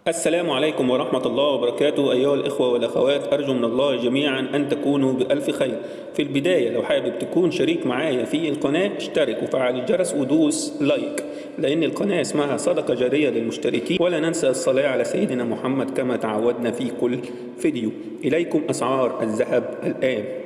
السلام عليكم ورحمة الله وبركاته أيها الإخوة والأخوات، أرجو من الله جميعا أن تكونوا بألف خير. في البداية لو حابب تكون شريك معايا في القناة اشترك وفعل الجرس ودوس لايك، لأن القناة اسمها صدقة جارية للمشتركين. ولا ننسى الصلاة على سيدنا محمد كما تعودنا في كل فيديو. إليكم أسعار الذهب الآن.